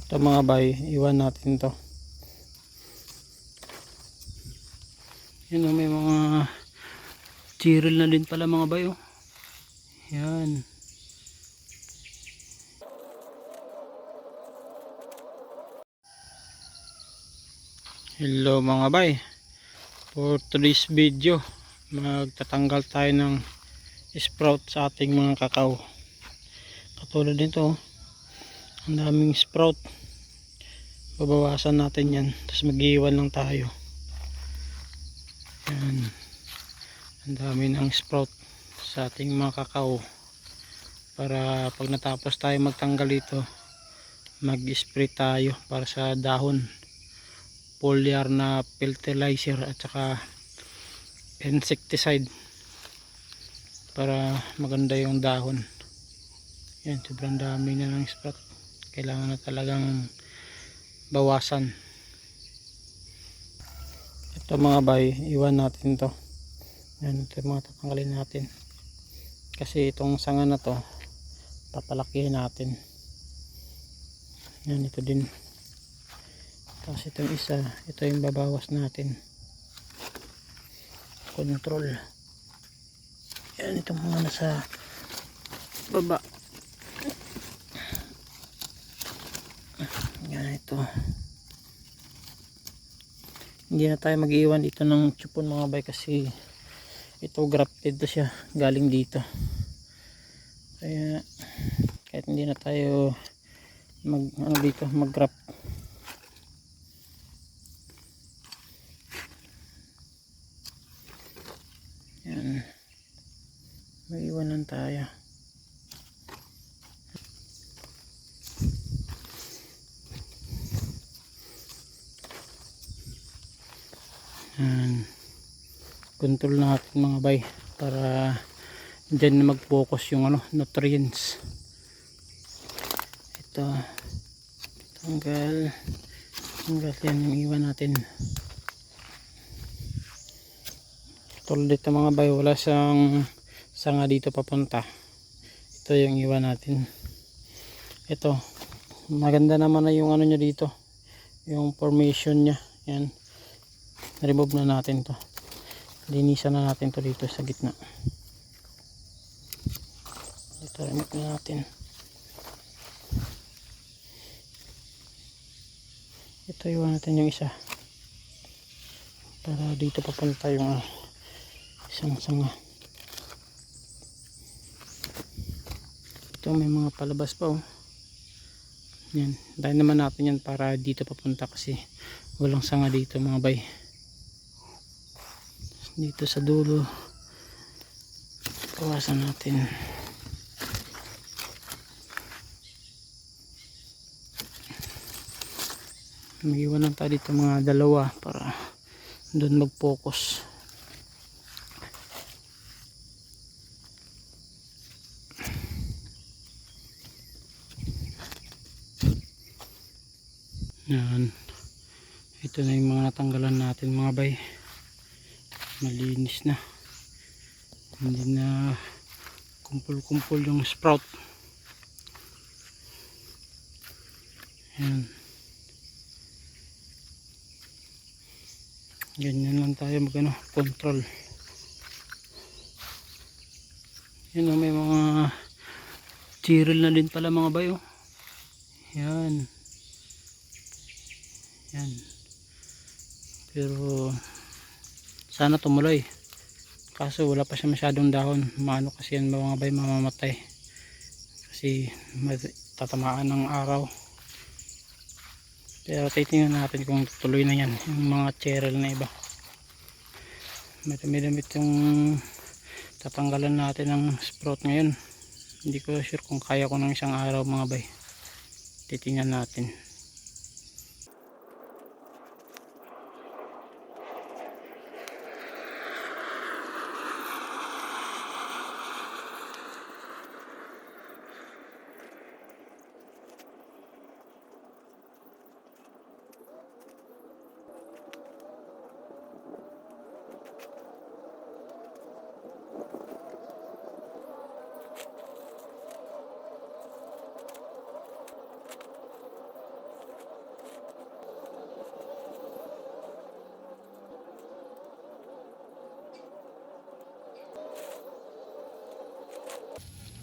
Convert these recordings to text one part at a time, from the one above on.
Ito mga bay, iwan natin to. Yun o, may mga chiril na din pala mga bay o. Yan. Hello mga bay. For today's video, magtatanggal tayo ng sprout sa ating mga kakao. Katulad nito, ang daming sprout. Babawasan natin yan, tapos mag-iwan lang tayo. Yan. Ang dami ng sprout sa ating mga kakao. Para pag natapos tayo magtanggal ito, mag-spray tayo para sa dahon. Foliar na fertilizer at saka insecticide para maganda yung dahon. Yan, sobrang dami na ng sprout. Kailangan na talagang bawasan. Ito mga bay, iwan natin to. Yan, ito mga tatanggalin natin. Kasi itong sanga na to, papalakihin natin. Yan, ito din. Tapos itong isa, ito yung babawas natin. Control. Yan, itong mga nasa baba. Yan, ito. Hindi na tayo mag-iwan dito ng chupon mga bay kasi ito grafted to siya, galing dito. Kaya kahit hindi na tayo mag-graft. Yan. May iwanan tayo. Yan. Control natin mga bay para dyan na mag-focus yung nutrients. Ito. Tanggal yan yung iwan natin. Tulad dito mga bay, wala siyang sanga dito papunta. Ito yung iwan natin. Ito, maganda naman na yung niya dito, yung formation nya. Yan, remove na natin to, linisan na natin to dito sa gitna. Ito remove na natin. Ito iwan natin yung isa para dito papunta yung isang sanga. Ito may mga palabas pa oh. Yan, dahil naman natin yan para dito papunta kasi walang sanga dito mga bay. Dito sa dulo kawasan natin. Mag-iwan lang tayo dito mga dalawa para doon mag-focus. Yan. Ito na yung mga natanggalan natin mga bay. Malinis na. Hindi na kumpul-kumpul yung sprout. Yan. Ganyan lang tayo control. Yan may mga chiril na din pala mga bay oh. Yan. Yan. Pero sana tumuloy. Kaso wala pa siya masyadong dahon. Maano kasi yan mga bay, mamamatay. Kasi tatamaan ng araw. Pero titingnan natin kung tuloy na yan. Yung mga cheryl na iba. Madami-damit yung tatanggalan natin ng sprout ngayon. Hindi ko sure kung kaya ko ng isang araw mga bay. Titingnan natin.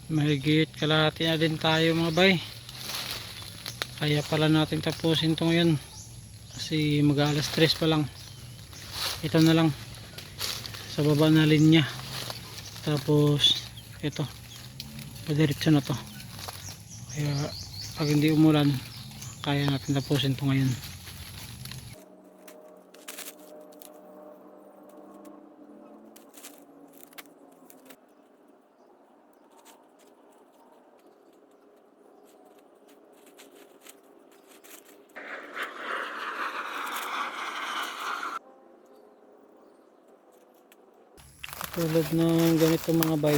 Mahigit kalahati na din tayo mga bay. Kaya pala natin tapusin ito ngayon. Kasi mag alas 3 pa lang. Ito na lang. Sa baba na linya. Tapos ito. Padiretso na to. Kaya pag hindi umulan, kaya natin tapusin ito ngayon. Tulad ng ganito mga bay,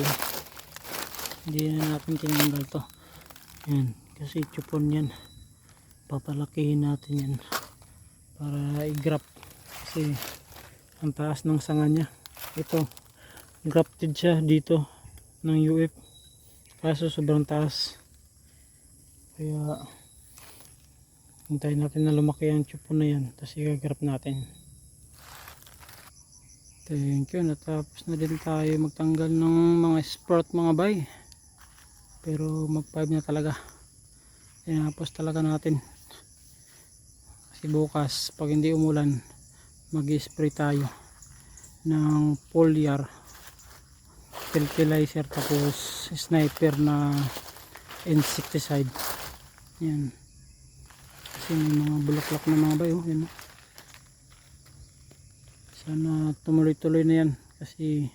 hindi na natin tinanggal to. Yan, kasi chupon yan. Papalakihin natin yan para i-graft, kasi ang taas ng sanga nya. Ito, grafted siya dito ng UF, kaso sobrang taas. Kaya hintayin natin na lumaki ang chupon na yan, tapos i-graft natin. Thank you. Natapos na din tayo magtanggal ng mga sprout mga bay. Pero mag 5 na talaga. Tinapos talaga natin. Kasi bukas pag hindi umulan, mag-spray tayo ng foliar, fertilizer, tapos sniper na insecticide. Yan. Kasi may mga bulaklak na mga bay. Yan. Sana tumuloy-tuloy na yan kasi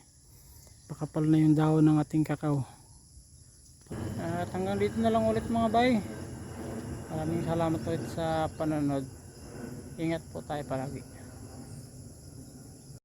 pakapal na yung dahon ng ating kakao. At hanggang dito na lang ulit mga bay. Maraming salamat ulit sa panonood. Ingat po tayo palagi.